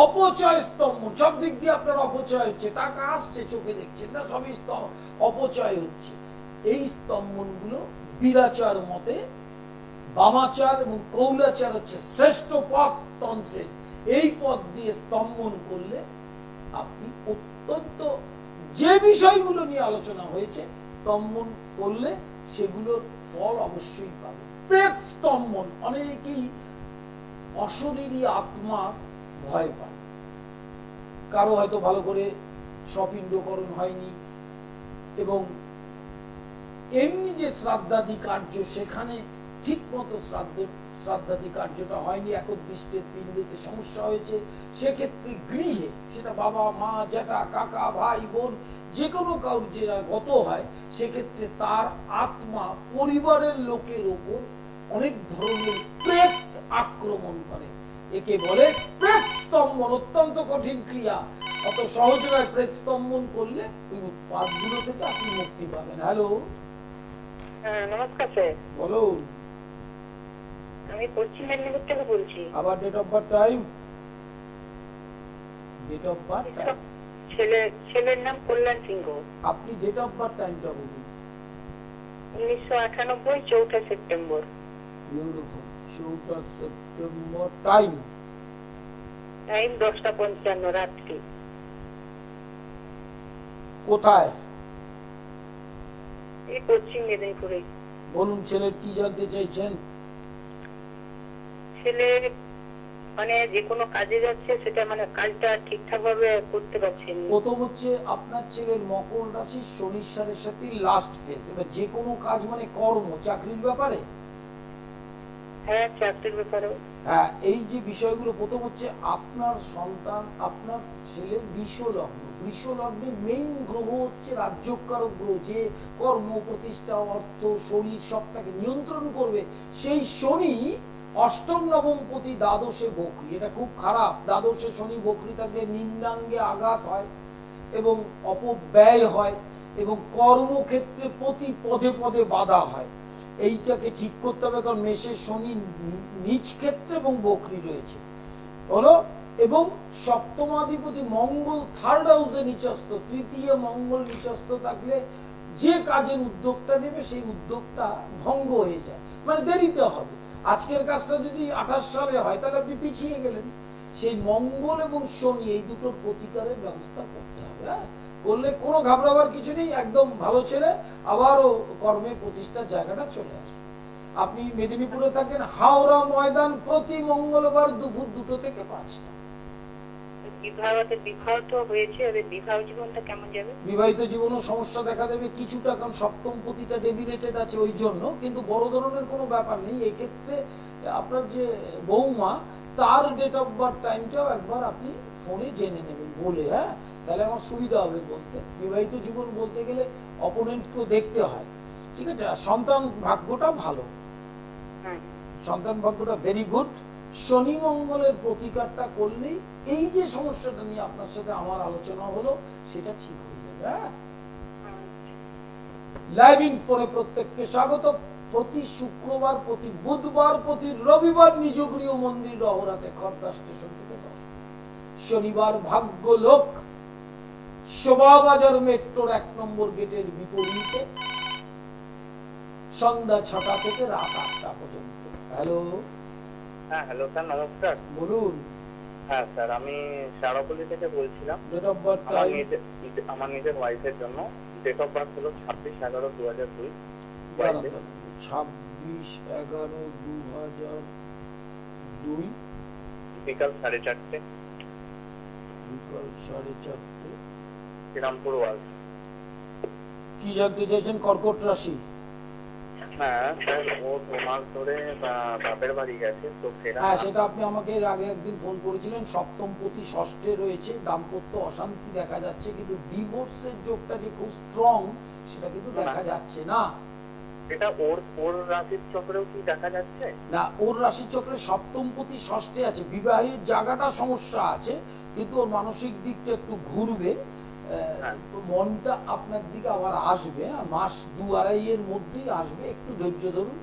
অপচয় স্তম্ভন, সব দিক দিয়ে আপনার অপচয় হচ্ছে, টাকা আসছে চোখে দেখছেন না, সবই অপচয় হচ্ছে। এই স্তম্ভনগুলো বীরাচার মতে বামাচার এবং কৌলাচার হচ্ছে শ্রেষ্ঠ পথ তন্ত্রের, এই পথ দিয়ে স্তম্ভন করলে আপনি অত্যন্ত যে বিষয়গুলো নিয়ে আলোচনা হয়েছে স্তম্ভন করলে সেগুলোর ফল অবশ্যই পাবে। প্রেত স্তম্ভন, অনেকেই অশরীরী আত্মা ভয় পায়, কারো হয়তো ভালো করে স্বপিণ্ডকরণ হয়নি এবং এমনি যে শ্রাদ্ধাদি কার্য সেখানে ঠিক মতো শ্রাদ্ধাদি কার্যটা হয়নি, একদৃষ্টের পিণ্ডতে সমস্যা হয়েছে, সেক্ষেত্রে গৃহে সেটা বাবা মা জ্যাঠা কাকা ভাই বোন যে কোনো কারোর যেটা গত হয়, সেক্ষেত্রে তার আত্মা পরিবারের লোকের ওপর অনেক ধরনের প্রেত আক্রমণ করে, একে বলে প্রেত স্তম্ভন। অত্যন্ত কঠিন ক্রিয়া, অত সহজ নয়। প্রেত স্তম্ভন করলে ওই উৎপাদগুলো থেকে আপনি মুক্তি পাবেন। হ্যালো, নমস্কার স্যার। বলুন। আমি পশ্চিম মেদিনীপুর থেকে বলছি। আবার date of birth time. Date of birth time. ছেলের নাম কল্যাণ সিংহ। আপনি ডেট অফ বার্থ টাইমটা বলুন। 1998, 4 সেপ্টেম্বর। বিউটিফুল। 4 সেপ্টেম্বর। টাইম 10:55 রাত্রি। কোথায়? এই পশ্চিম মেদিনীপুরে। বলুন, ছেলের কি জানতে চাইছেন? ছেলে মানে যে কোনো কাজে যাচ্ছে, সেটা মানে কাজটা ঠিকঠাক ভাবে করতে পারছেন। প্রথম হচ্ছে আপনার ছেলের মকর রাশি শনির সাথে লাস্ট ফেজ। এবার যে কোনো কাজ মানে কর্ম, চাকরির ব্যাপারে। হ্যাঁ, চাকরির ব্যাপারে। হ্যাঁ, এই যে বিষয়গুলো, প্রথম হচ্ছে আপনার সন্তান, আপনার ছেলের বৃষলগ্ন। বৃষলগ্নের মেইন গ্রহ হচ্ছে রাজ্যকারক গ্রহ, যে কর্ম প্রতিষ্ঠা অর্থ শরীর সবটাকে নিয়ন্ত্রণ করবে। সেই শনি অষ্টম নবম পতি দ্বাদশে বকরি, এটা খুব খারাপ। দ্বাদশে শনি বকরি থাকলে নিম্নাঙ্গে আঘাত হয় এবং অপব্যয় হয় এবং কর্মক্ষেত্রে প্রতি পদে পদে বাধা হয়। এইটাকে ঠিক করতে হবে, কারণ মেষের শনি নিজ ক্ষেত্রে এবং বকরি রয়েছে হলো। এবং সপ্তমাধিপতি মঙ্গল থার্ড হাউসে নিচস্থ, তৃতীয় মঙ্গল নিচস্থ থাকলে যে কাজের উদ্যোগটা নেবে সেই উদ্যোগটা ভঙ্গ হয়ে যায়, মানে দেরিতে হবে। আজকের কাজটা যদি 28 সালে হয় তাহলে আপনি পিছিয়ে গেলেন। সেই মঙ্গল এবং শনি এই দুটোর প্রতিকারের ব্যবস্থা করতে হবে। হ্যাঁ, করলে কোনো ঘাবড়াবার কিছু নেই, একদম ভালো ছেলে, আবারও কর্মে প্রতিষ্ঠার জায়গাটা চলে আসবে। আপনি মেদিনীপুরে থাকেন, হাওড়া ময়দান প্রতি মঙ্গলবার দুপুর 2টো থেকে 5টা। বিবাহ হয়েছে, বিবাহ জীবনটা কেমন যাবে? বিবাহিত জীবনও সমস্যা দেখা দেবে কিছুটা, কারণ সপ্তম পতিটা ডেবিলেটেড আছে ওই জন্য, কিন্তু বড় ধরনের কোনো ব্যাপার নেই। এই ক্ষেত্রে আপনার যে বৌমা, তার ডেট অফ বার্থ টাইমটাও একবার আপনি ফোনে জেনে নেবেন বলে। হ্যাঁ, তাহলে আমার সুবিধা হবে বলতে। বিবাহিত জীবন বলতে গেলে অপোনেন্টকেও দেখতে হয়, ঠিক আছে। আর সন্তান ভাগ্যটা ভালো, সন্তান ভাগ্যটা ভেরি গুড। শনি মঙ্গলের প্রতিকারটা করলেই এই যে সমস্যাটা নিয়ে আপনার সাথে আমার আলোচনা হলো সেটা ঠিক হয়ে যাবে। হ্যাঁ, লাইভ ইনফোরে প্রত্যেককে স্বাগত। প্রতি শুক্রবার, প্রতি বুধবার, প্রতি রবিবার নিজ গৃহ মন্দির অহরাতে খড়দা স্টেশন থেকে 10। শনিবার ভাগ্য লোক শোভাবাজার মেট্রোর 1 নম্বর গেটের বিপরীতে, সন্ধ্যা 6টা থেকে রাত 8টা পর্যন্ত। হ্যালো। হ্যাঁ, হ্যালো স্যার, নমস্কার। বলুন। হ্যাঁ স্যার, আমি শারাপল্লী থেকে বলছিলাম। ডেট অফ বার্থ আমার নিজের ওয়াইফের জন্য। ডেট অফ বার্থ হলো 26/11/2002। 26/11/2002 বিকাল 4:30। বিকাল 4:30 শ্রীরামপুর ওয়ার্ল্ড। কি জানতে চাইছেন? কর্কট রাশি। হ্যাঁ স্যার, ও 2 মাস ধরে বাপের বাড়ি গেছে, তো হ্যাঁ, সেটা আপনি আমাকে এর আগে একদিন ফোন করেছিলেন। সপ্তম পতি ষষ্ঠে রয়েছে, দাম্পত্য অশান্তি দেখা যাচ্ছে, কিন্তু ডিভোর্সের যোগটা যে খুব স্ট্রং সেটা কিন্তু দেখা যাচ্ছে না। এটা ওর রাশির চক্রেও কি দেখা যাচ্ছে? না, ওর রাশি চক্রে সপ্তম পতি ষষ্ঠে আছে, বিবাহের জায়গাটা সমস্যা আছে, কিন্তু ওর মানসিক দিকটা একটু ঘুরবে, মনটা আপনার দিকে আবার আসবে। মাস 2-2.5 এর মধ্যেই আসবে, একটু ধৈর্য ধরুন।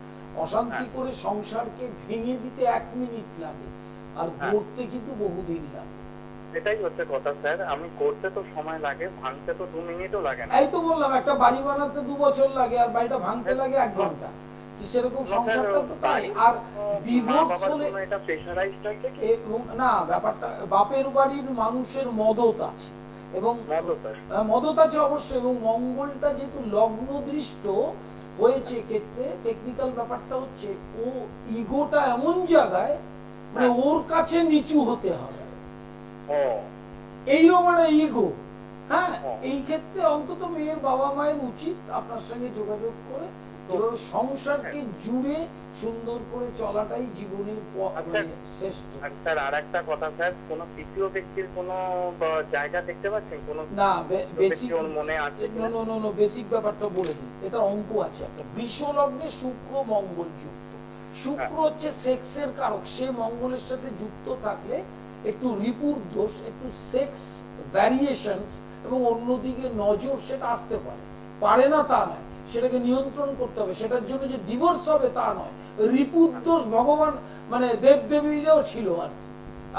অশান্তি করে সংসারকে ভেঙে দিতে 1 মিনিট লাগে, আর গড়তে কিন্তু বহুদিন লাগে। এটাই হচ্ছে কথা স্যার, আমি করতে তো সময় লাগে, ভাঙতে তো 2 মিনিটও লাগে না। এই তো বললাম একটা বাড়ি বানাতে 2 বছর লাগে আর বাড়িটা ভাঙতে লাগে 1 ঘন্টা। সেরকম সংসারটা তো তাই। আর ডিভোর্স হলে এটা প্রেশারাইজড আছে কি? এবং না, ব্যাপারটা বাপের বাড়ির মানুষের মদত আছে এবং মদত আছে অবশ্যই, এবং মঙ্গলটা যেহেতু লগ্ন দৃষ্ট হয়েছে ক্ষেত্রে টেকনিক্যাল ব্যাপারটা হচ্ছে ও ইগোটা এমন জায়গায় মানে ওর কাছে নিচু হতে হবে, এইরকম মানে ইগো। হ্যাঁ, এই ক্ষেত্রে অন্তত মেয়ের বাবা মায়ের উচিত আপনার সঙ্গে যোগাযোগ করে এভাবে সংসারকে জুড়ে সুন্দর করে চলাটাই জীবনের শ্রেষ্ঠ। স্যার আর একটা কথা স্যার, কোন তৃতীয় ব্যক্তির কোন জায়গা দেখতে পাচ্ছেন? কোন না, বেসিক মনে আছে? নো, বেসিক ব্যাপারটা বলে দিই। এটা অঙ্ক আছে একটা। বৃষ লগ্নে শুক্র মঙ্গল যুক্ত। শুক্র হচ্ছে সেক্সের কারক, সে মঙ্গলের সাথে যুক্ত থাকলে একটু রিপুর দোষ, একটু সেক্স ভ্যারিয়েশনস এবং অন্যদিকে নজর সেটা আসতে পারে না তা নয়, সেটাকে নিয়ন্ত্রণ করতে হবে। সেটার জন্য যে ডিভোর্স হবে তা নয়, রিপুর দোষ ভগবান মানে দেবদেবীরাও ছিল আর কি,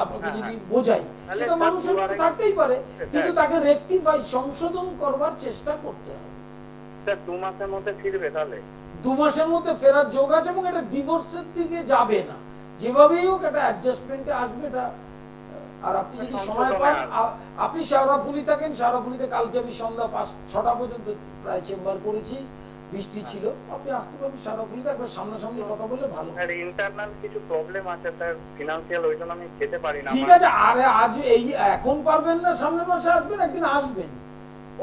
আপনাকে যদি বোঝাই, সেটা মানুষের মধ্যে থাকতেই পারে, কিন্তু তাকে রেকটিফাই সংশোধন করবার চেষ্টা করতে হবে। স্যার 2 মাসের মধ্যে ফিরবে? তাহলে 2 মাসের মধ্যে ফেরার যোগ আছে এবং এটা ডিভোর্সের দিকে যাবে না, যেভাবেই হোক এটা অ্যাডজাস্টমেন্টে আসবে এটা। আর আপনি যদি সময় পান, আপনি শেওড়াফুলি থাকেন, শেওড়াফুলিতে কালকে আমি সন্ধ্যা 5-6টা পর্যন্ত প্রায় চেম্বার করেছি, বৃষ্টি ছিল, আপনি আসতে পারবেন শেওড়াফুলিতে, একবার সামনাসামনি কথা বললে ভালো। স্যার ইন্টারনাল কিছু প্রবলেম আছে স্যার, ফিনান্সিয়াল, ওই জন্য আমি যেতে পারি না। ঠিক আছে, আরে আজ এই এখন পারবেন না, সামনের মাসে আসবেন, একদিন আসবেন।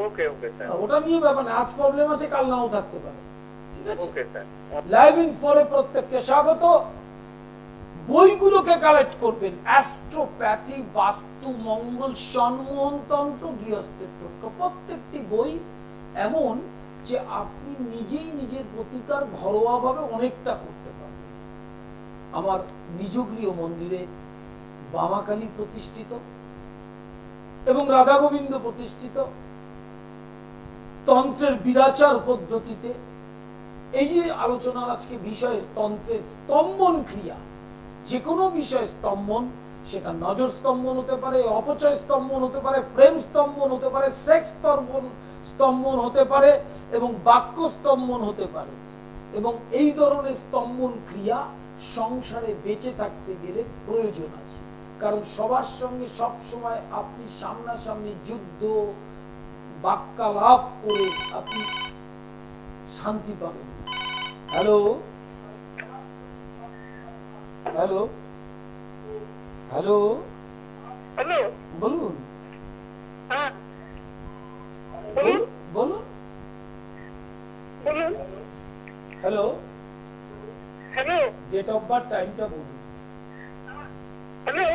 ওকে স্যার, ওটা নিয়ে ব্যাপার না, আজ প্রবলেম আছে কাল নাও থাকতে পারে। ঠিক আছে, ওকে স্যার। লাইভ ইন ফলে প্রত্যেককে স্বাগত। বইগুলোকে কালেক্ট করবেন, অ্যাস্ট্রোপ্যাথি, বাস্তু, মঙ্গল, সম্মোহনতন্ত্র, গৃহস্থের টোটকা। প্রত্যেকটি বই এমন যে আপনি নিজেই নিজের প্রতিকার ঘরোয়াভাবে অনেকটা করতে পারবেন। আমার নিজ গৃহ মন্দিরে বামাকালী প্রতিষ্ঠিত এবং রাধা গোবিন্দ প্রতিষ্ঠিত, তন্ত্রের বিরাচার পদ্ধতিতে এই যে আলোচনার আজকে বিষয় তন্ত্রের স্তম্ভন ক্রিয়া, যে কোনো বিষয় স্তম্ভন, সেটা নজর স্তম্ভন হতে পারে, অপচয় স্তম্ভন হতে পারে, প্রেম স্তম্ভন হতে পারে, সেক্স স্তম্ভন হতে পারে এবং বাক্য স্তম্ভন হতে পারে। এবং এই ধরনের স্তম্ভন ক্রিয়া সংসারে বেঁচে থাকতে গেলে প্রয়োজন আছে, কারণ সবার সঙ্গে সব সময় আপনি সামনাসামনি যুদ্ধ বাক্যালাপ করে আপনি শান্তি পাবেন। হ্যালো হ্যালো হ্যালো হ্যালো, বলুন। হ্যাঁ বলুন বলুন বলুন। Hello, hello date of birth, টাইমটা বলুন। হ্যালো,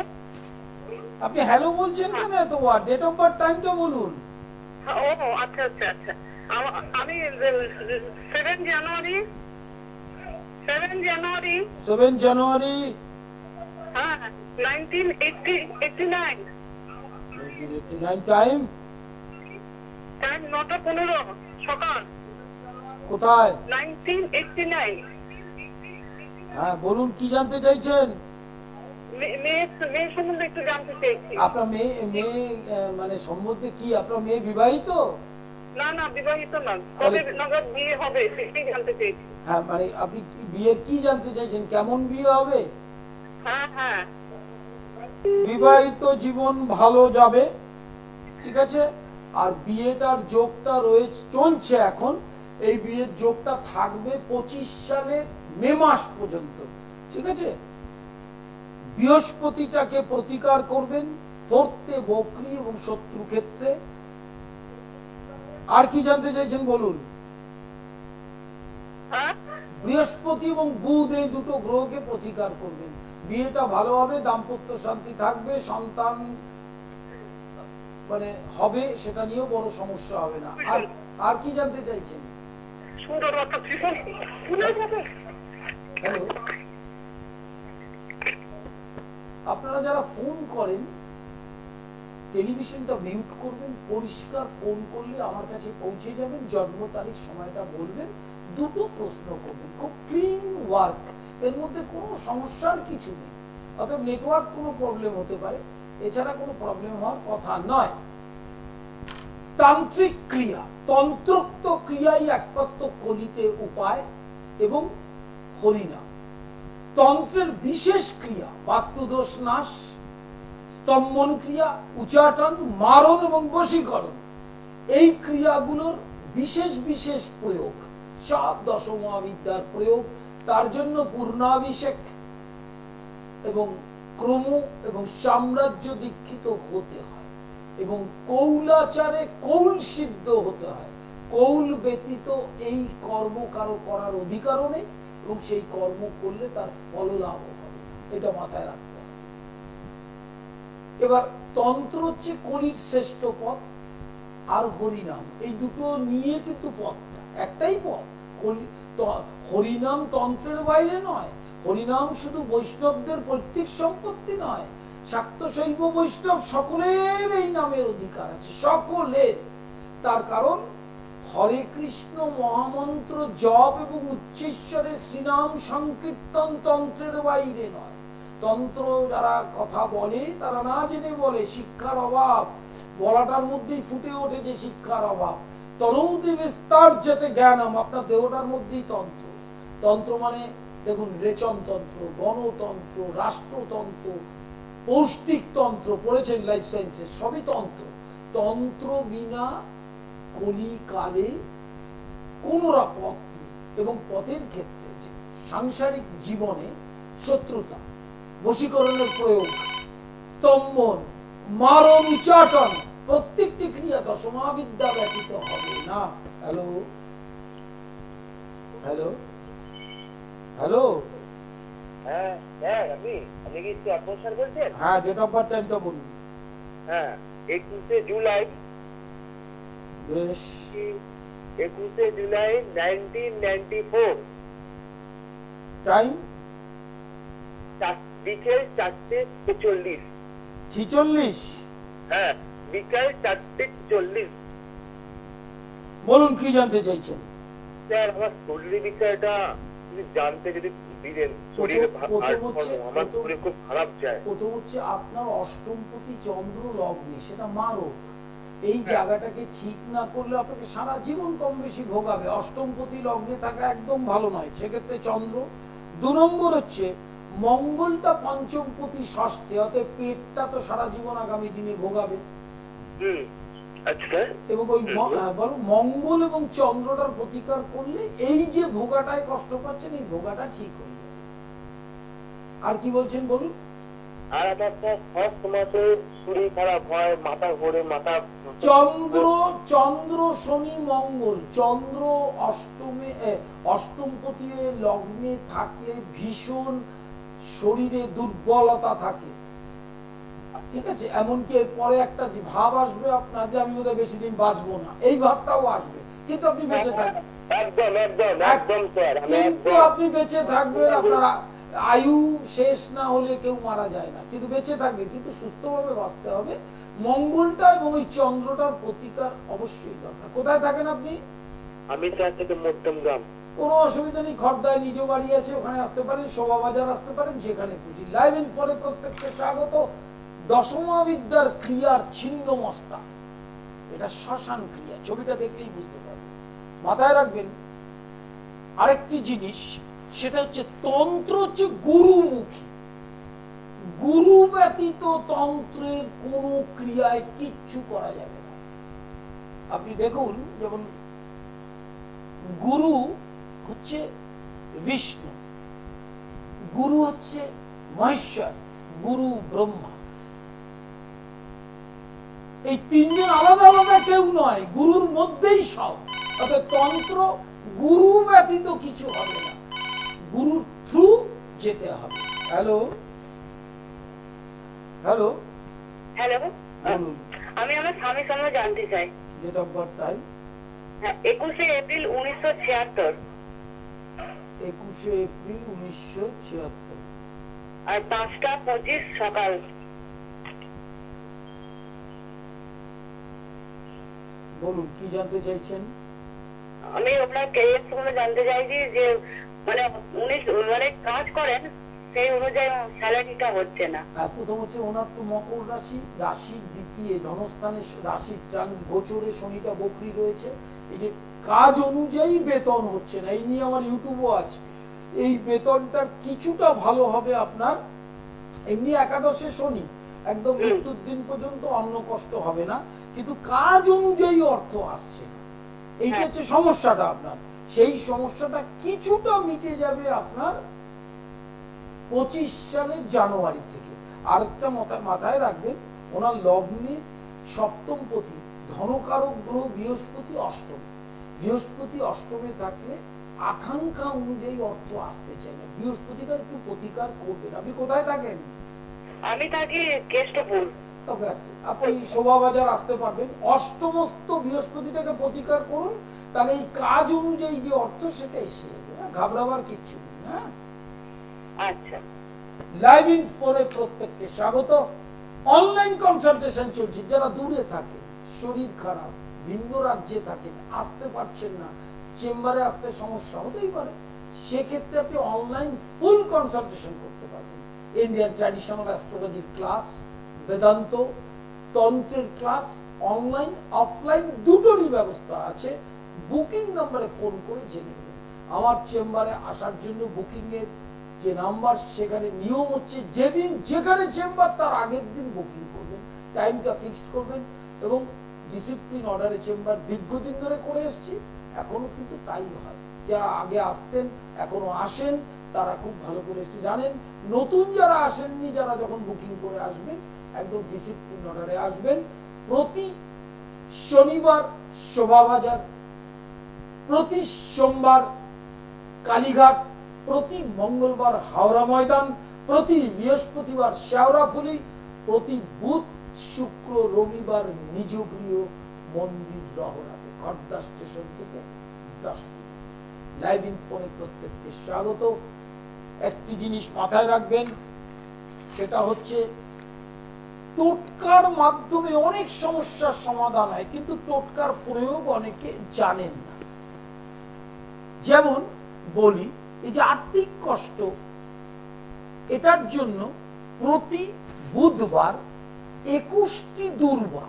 আপনি হ্যালো বলছেন কেন এত বার? ডেট অফ বার্থ, টাইমটা বলুন। ও আচ্ছা আচ্ছা আচ্ছা, আমি 7 জানুয়ারি 7 জানুয়ারি হ্যাঁ 1989 টাইম? টাইম 9টা 15 সকাল। কোথায়? 1989। হ্যাঁ বলুন, কি জানতে চাইছেন? মেয়ে সম্বন্ধে একটু জানতে চাইছি। আপনার মেয়ে মানে সম্বন্ধে কি? আপনার মেয়ে বিবাহিত? না বিবাহিত না, কবে নাগাদ বিয়ে হবে সেটাই জানতে চাইছি। হ্যাঁ মানে আপনি বিয়ের কি জানতে চাইছেন? কেমন বিয়ে হবে? হ্যাঁ বিবাহিত জীবন ভালো যাবে, ঠিক আছে। আর বিয়েটার যোগটা চলছে এখন, এই বিয়ের যোগটা থাকবে 25 সালের মে মাস পর্যন্ত, ঠিক আছে। বৃহস্পতিটাকে প্রতিকার করবেন, 4th বকরি এবং শত্রু ক্ষেত্রে। আর কি জানতে চাইছেন বলুন? বৃহস্পতি এবং বুধ, এই দুটো গ্রহকে প্রতিকার করবেন, বিয়েটা ভালো হবে, দাম্পত্য শান্তি থাকবে, সন্তান মানে হবে, সেটা নিয়েও বড় সমস্যা হবে না। আর কি জানতে চাইছেন? হ্যালো, আপনারা যারা ফোন করেন টেলিভিশনটা মিউট করবেন, পরিষ্কার ফোন করলে আমার কাছে পৌঁছে যাবেন, জন্ম তারিখ সময়টা বলবেন, দুটো প্রশ্ন করবেন, খুব ক্লিন ওয়ার্ক, এর মধ্যে কোনো সমস্যার কিছু নেই। অর্থাৎ নেটওয়ার্ক কোনো প্রবলেম হতে পারে, এছাড়া কোনো প্রবলেম হওয়ার কথা নয়। তান্ত্রিক ক্রিয়া, তন্ত্রোক্ত ক্রিয়াই একমাত্র কলিতে উপায় এবং হরিনাম। তন্ত্রের বিশেষ ক্রিয়া বাস্তুদোষ নাশ, স্তম্ভন ক্রিয়া, উচাটন, মারণ এবং বশীকরণ, এই ক্রিয়াগুলোর বিশেষ বিশেষ প্রয়োগ, সব দশমহাবিদ্যার প্রয়োগ। তার জন্য পূর্ণাভিষেক এবং ক্রম এবং সাম্রাজ্য দীক্ষিত হতে হয় এবং কৌলাচারে কৌল সিদ্ধ হতে হয়। কৌল ব্যতীত এই কর্ম কারো করার অধিকারও নেই এবং সেই কর্ম করলে তার ফল লাভ হবে, এটা মাথায় রাখতে হবে। এবার তন্ত্র হচ্ছে কলির শ্রেষ্ঠ পথ, আর হরিনাম, এই দুটো নিয়ে কিন্তু পথটা একটাই পথ। হরিনাম তন্ত্রের বাইরে নয়, হরিনাম শুধু বৈষ্ণবদের পৈতৃক সম্পত্তি নয়, শাক্ত শৈব বৈষ্ণব সকলের এই নামের অধিকার আছে, সকলের। তার কারণ হরে কৃষ্ণ মহামন্ত্র জপ এবং উচ্চেশ্বরে শ্রীনাম সংকীর্তন তন্ত্রের বাইরে নয়। তন্ত্র যারা কথা বলে তারা না জেনে বলে, শিক্ষার অভাব, বলাটার মধ্যেই ফুটে ওঠে যে শিক্ষার অভাব। তনৌতি বিস্তার যেতে জ্ঞানম, আপনার দেহটার মধ্যেই তন্ত্র। তন্ত্র মানে দেখুন রেচন তন্ত্র, গণতন্ত্র, রাষ্ট্রতন্ত্র, পৌষ্টিক তন্ত্র পড়েছেন লাইফ সায়েন্সের, সবই তন্ত্র। তন্ত্র বিনা কলিকালে কোনরা পথ নেই এবং পথের ক্ষেত্রে সাংসারিক জীবনে শত্রুতা, বশীকরণের প্রয়োগ, স্তম্ভন, মারণ, উচাটন, প্রত্যেকটি ক্রিয়া দশমহাবিদ্যা ব্যতীত হবে না। হ্যালো হ্যালো হ্যালো, হ্যাঁ হ্যাঁ, আপনি কি আপনার স্যার বলছেন? হ্যাঁ, ডেট অফ বার্থ টাইমটা বলুন। হ্যাঁ, 21শে জুলাই। বেশ, 21শে জুলাই 1994, টাইম বিকেল 4:46। 46। হ্যাঁ, বিকেল 4:46। বলুন কি জানতে চাইছেন? স্যার, আমার শরীরের বিষয়টা জানতে যদি দিলেন। শরীরে আমার শরীর খুব খারাপ যায়। প্রথম হচ্ছে আপনার অষ্টমপতি চন্দ্র লগ্নে, সেটা মারক। এই জায়গাটাকে ঠিক না করলে আপনাকে সারা জীবন কম বেশি ভোগাবে। অষ্টমপতি লগ্নে থাকা একদম ভালো নয়, সেক্ষেত্রে চন্দ্র। 2 নম্বর হচ্ছে মঙ্গলটা পঞ্চমপতি ষষ্ঠে, অতএব পেটটা তো সারা জীবন আগামী দিনে ভোগাবে। আচ্ছা, এবং ওই মঙ্গল এবং চন্দ্রটার প্রতিকার করলে এই যে ভোগাটায় কষ্ট পাচ্ছেন, এই ভোগাটা ঠিক হয়ে যাবে। আর কি বলছেন বলুন? আর আমার শরীর খারাপ হয়, মাথা ঘোরে, মাথা। চন্দ্র শনি মঙ্গল, চন্দ্র অষ্টমপতি লগ্নে থাকলে ভীষণ শরীরে দুর্বলতা থাকে, ঠিক আছে? এমনকি এরপরে একটা ভাব আসবে আপনার যে আমি বোধহয় বেশি দিন বাঁচবো না, এই ভাবটাও আসবে, কিন্তু আপনি বেঁচে থাকবেন। কিন্তু আপনি বেঁচে থাকবেন, আপনার আয়ু শেষ না হলে কেউ মারা যায় না, কিন্তু বেঁচে থাকবে, কিন্তু সুস্থভাবে বাঁচতে হবে। মঙ্গলটা এবং ওই চন্দ্রটার প্রতিকার অবশ্যই দরকার। কোথায় থাকেন আপনি? আমি থেকে মধ্যমগ্রাম। কোনো অসুবিধা নেই, খড়দায় নিজ বাড়ি আছে, ওখানে আসতে পারেন, শোভাবাজার আসতে পারেন, যেখানে খুশি। লাইভ ইন ফলে প্রত্যেককে স্বাগত। দশমহাবিদ্যার ক্রিয়ার ছিন্ন মস্তা, এটা শ্মশান ক্রিয়া, ছবিটা দেখলেই বুঝতে পারবেন। মাথায় রাখবেন আরেকটি জিনিস, সেটা হচ্ছে তন্ত্র হচ্ছে গুরুমুখী। গুরু ব্যতীত তন্ত্রের কোন ক্রিয়ায় কিচ্ছু করা যাবে না। আপনি দেখুন, যেমন গুরু হচ্ছে বিষ্ণু, গুরু হচ্ছে মহেশ্বর, গুরু ব্রহ্মা। এই 3 জন আলাদা আলাদা কেউ নয়, গুরুর মধ্যেই সব। অর্থাৎ তন্ত্র গুরু ব্যতীত কিছু হবে না, গুরুর থ্রু যেতে হবে। হ্যালো হ্যালো হ্যালো, বলুন। আমি আমার স্বামী সম্বন্ধে জানতে চাই। Date of birth time? 21শে এপ্রিল 1976। 21শে এপ্রিল 1976। আর 5:25 সকাল। বলুন কি জানতে চাইছেন? আমি আপনার ক্যারিয়ার সম্বন্ধে জানতে চাইছি যে মানে উনি মানে কাজ করেন, সেই অনুযায়ী স্যালারিটা হচ্ছে না। প্রথম হচ্ছে ওনার তো মকর রাশি, রাশির দ্বিতীয় ধনস্থানের রাশির গোচরে শনিটা বকরি রয়েছে। এই যে কাজ অনুযায়ী বেতন হচ্ছে না, এই নিয়ে আমার ইউটিউবও আছে। এই বেতনটার কিছুটা ভালো হবে আপনার, এমনি একাদশে শনি একদম মৃত্যুর দিন পর্যন্ত অন্য কষ্ট হবে না, কিন্তু কাজ অনুযায়ী অর্থ আসছে না। এইটা হচ্ছে সমস্যাটা আপনার। সেই সমস্যাটা কিছুটা মিটে যাবে আপনার 25 সালের জানুয়ারি থেকে। আরেকটা মাথায় রাখবেন, ওনার লগ্নে সপ্তমপতি ধনকারক গ্রহ বৃহস্পতি অষ্টম। বৃহস্পতি অষ্টমে থাকলে আকাঙ্ক্ষা অনুযায়ী অর্থ আসতে চায় না। বৃহস্পতিটা একটু প্রতিকার করবেন। আপনি কোথায় থাকেন? আমি থাকি কেষ্টপুর। আপনি শোভাবাজার আসতে পারবেন। অষ্টমস্ত বৃহস্পতিটাকে প্রতিকার করুন, তাহলে এই কাজ অনুযায়ী যে অর্থ সেটা এসে যাবে, ঘাবড়াবার কিচ্ছু নেই। হ্যাঁ, আচ্ছা। লাইভ ইন ফোনে প্রত্যেককে স্বাগত। অনলাইন কনসালটেশন চলছে। যারা দূরে থাকেন, শরীর খারাপ, ভিন্ন রাজ্যে থাকেন, আসতে পারছেন না, চেম্বারে আসতে সমস্যা হতেই পারে, সেক্ষেত্রে আপনি অনলাইন ফুল কনসালটেশন করতে পারবেন। ইন্ডিয়ান ট্র্যাডিশনাল অ্যাস্ট্রোলজির ক্লাস, বেদান্ত, তন্ত্রের ক্লাস, অনলাইন অফলাইন দুটোরই ব্যবস্থা আছে। বুকিং নাম্বারে ফোন করে জেনে নেবেন। আমার চেম্বারে আসার জন্য বুকিং এর যে নাম্বার, সেখানে নিয়ম হচ্ছে যেদিন যেখানে চেম্বার তার আগের দিন বুকিং করবেন, টাইমটা ফিক্সড করবেন, এবং ডিসিপ্লিন অর্ডারে চেম্বার দীর্ঘদিন ধরে করে এসেছি, এখনো কিন্তু তাই হয়। যারা আগে আসতেন এখনো আসেন, তারা খুব ভালো করে জানেন। নতুন যারা আসেননি, যারা যখন বুকিং করে আসবেন, একদম ডিসিপ্লিন অর্ডারে আসবেন। প্রতি শনিবার শোভাবাজার, প্রতি সোমবার কালীঘাট, প্রতি মঙ্গলবার হাওড়া ময়দান, প্রতি বৃহস্পতিবার শেওড়াফুলি, প্রতি বুধ শুক্র রবিবার নিজ গৃহ মন্দির রহরাতে, খড়দা স্টেশন থেকে 10 মিনিট। লাইভ ইন ফোনে প্রত্যেককে স্বাগত। একটি জিনিস মাথায় রাখবেন, সেটা হচ্ছে টোটকার মাধ্যমে অনেক সমস্যার সমাধান হয়, কিন্তু টোটকার প্রয়োগ অনেকে জানেন না। যেমন বলি, এই যে আর্থিক কষ্ট, এটার জন্য প্রতি বুধবার 21টি দূর্বা,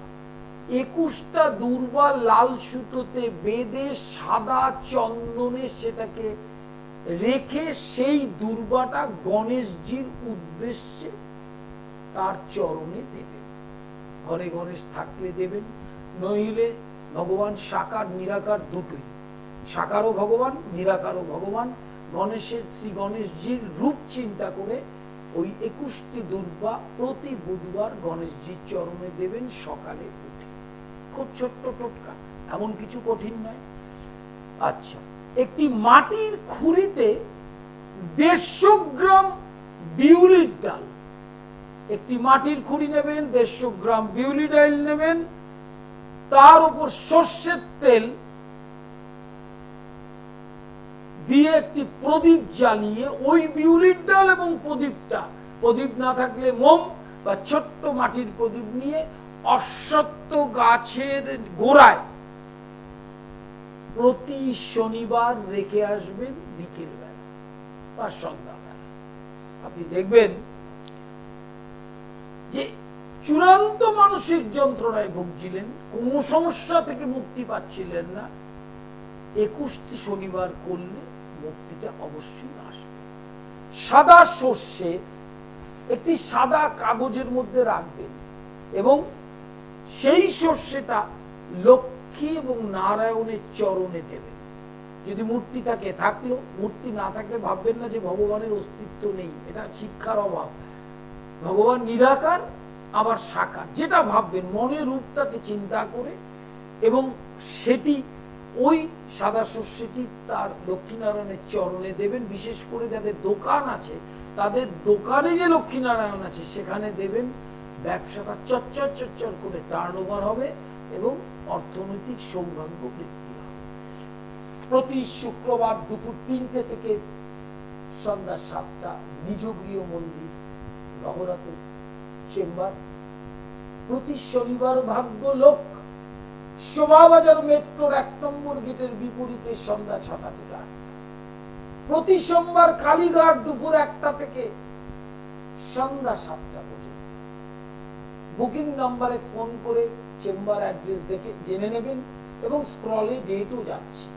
21টা দূর্বা লাল সুতোতে বেঁধে সাদা চন্দনে সেটাকে রেখে সেই দূর্বাটা গণেশজির উদ্দেশ্যে তার চরণে দেবেন। ঘরে গণেশ থাকলে দেবেন, নইলে ভগবান সাকার নিরাকার দুটোই, সাকারও ভগবান নিরাকারও ভগবান, গণেশের শ্রী গণেশজির রূপ চিন্তা করে ওই 21টি দূর্বা প্রতি বুধবার গণেশজির চরণে দেবেন সকালে উঠে। খুব ছোট্ট টোটকা, এমন কিছু কঠিন নয়। আচ্ছা, একটি মাটির খুঁড়িতে 150 গ্রাম বিউলির ডাল, একটি মাটির খুঁড়ি নেবেন, 150 গ্রাম বিউলি ডাল নেবেন, তার উপর সর্ষের তেল দিয়ে একটি প্রদীপ জ্বালিয়ে ওই বিউলির ডাল এবং প্রদীপটা, প্রদীপ না থাকলে মোম বা ছোট্ট মাটির প্রদীপ নিয়ে অশ্বত্থ গাছের গোড়ায় প্রতি শনিবার রেখে আসবেন বিকেল বেলা বা সন্ধ্যাবেলা। আপনি দেখবেন যে চূড়ান্ত মানসিক যন্ত্রণায় ভুগছিলেন, কোন সমস্যা থেকে মুক্তি পাচ্ছিলেন না, 21টি শনিবার করলে মুক্তিটা অবশ্যই আসবে। সাদা সর্ষে একটি সাদা কাগজের মধ্যে রাখবেন এবং সেই সর্ষেটা লক্ষ্মী এবং নারায়ণের চরণে দেবেন। যদি মূর্তি থাকে থাকলো, মূর্তি না থাকলে ভাববেন না যে ভগবানের অস্তিত্ব নেই, এটা শিক্ষার অভাব। ভগবান নিরাকার আবার সাকার, যেটা ভাববেন মনের রূপটাকে চিন্তা করে, এবং সেটি ওই সাদা শস্যটি তার লক্ষ্মীনারায়ণের চরণে দেবেন। বিশেষ করে যাদের দোকান আছে, তাদের দোকানে যে লক্ষ্মীনারায়ণ আছে সেখানে দেবেন। ব্যবসাটা চচ্চর চচ্চর করে টার্নওভার হবে এবং অর্থনৈতিক সৌভাগ্য বৃদ্ধি হবে। প্রতি শুক্রবার দুপুর 3টে থেকে সন্ধ্যা 7টা নিজ গৃহ মন্দির রহরাতে চেম্বার। প্রতি শনিবার ভাগ্য লোক শোভাবাজার মেট্রোর 1 নম্বর গেটের বিপরীতে সন্ধ্যা 6টা থেকে 8টা। প্রতি সোমবার কালীঘাট দুপুর 1টা থেকে সন্ধ্যা 7টা পর্যন্ত। বুকিং নাম্বারে ফোন করে চেম্বার অ্যাড্রেস দেখে জেনে নেবেন এবং স্ক্রলে ডেটও যাচ্ছে।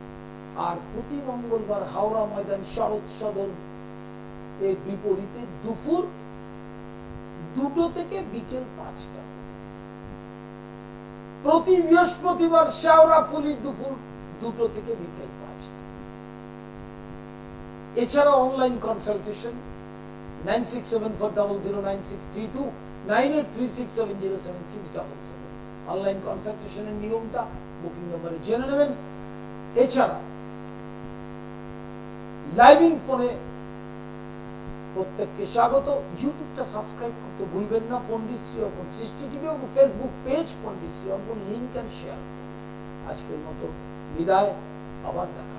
আর প্রতি মঙ্গলবার হাওড়া ময়দান শরৎ সদন এর বিপরীতে দুপুর 2টো থেকে বিকেল 5টা। প্রতি বৃহস্পতিবার শেওড়াফুলি দুপুর 2টো থেকে বিকেল 5টা। এছাড়া অনলাইন কনসালটেশন 9674009632 9836707677। অনলাইন কনসালটেশনের নিয়মটা বুকিং নম্বরে জেনে নেবেন। এছাড়া লাইভিং ফোনে প্রত্যেককে স্বাগত। ইউটিউবটা সাবস্ক্রাইব করতে ভুলবেন না। পণ্ডিতশ্রী অর্পণ সৃষ্টি টিভি এবং ফেসবুক পেজ পণ্ডিতশ্রী অর্পণ লিংক এন্ড শেয়ার। আজকের মতো বিদায়, আবার দেখা।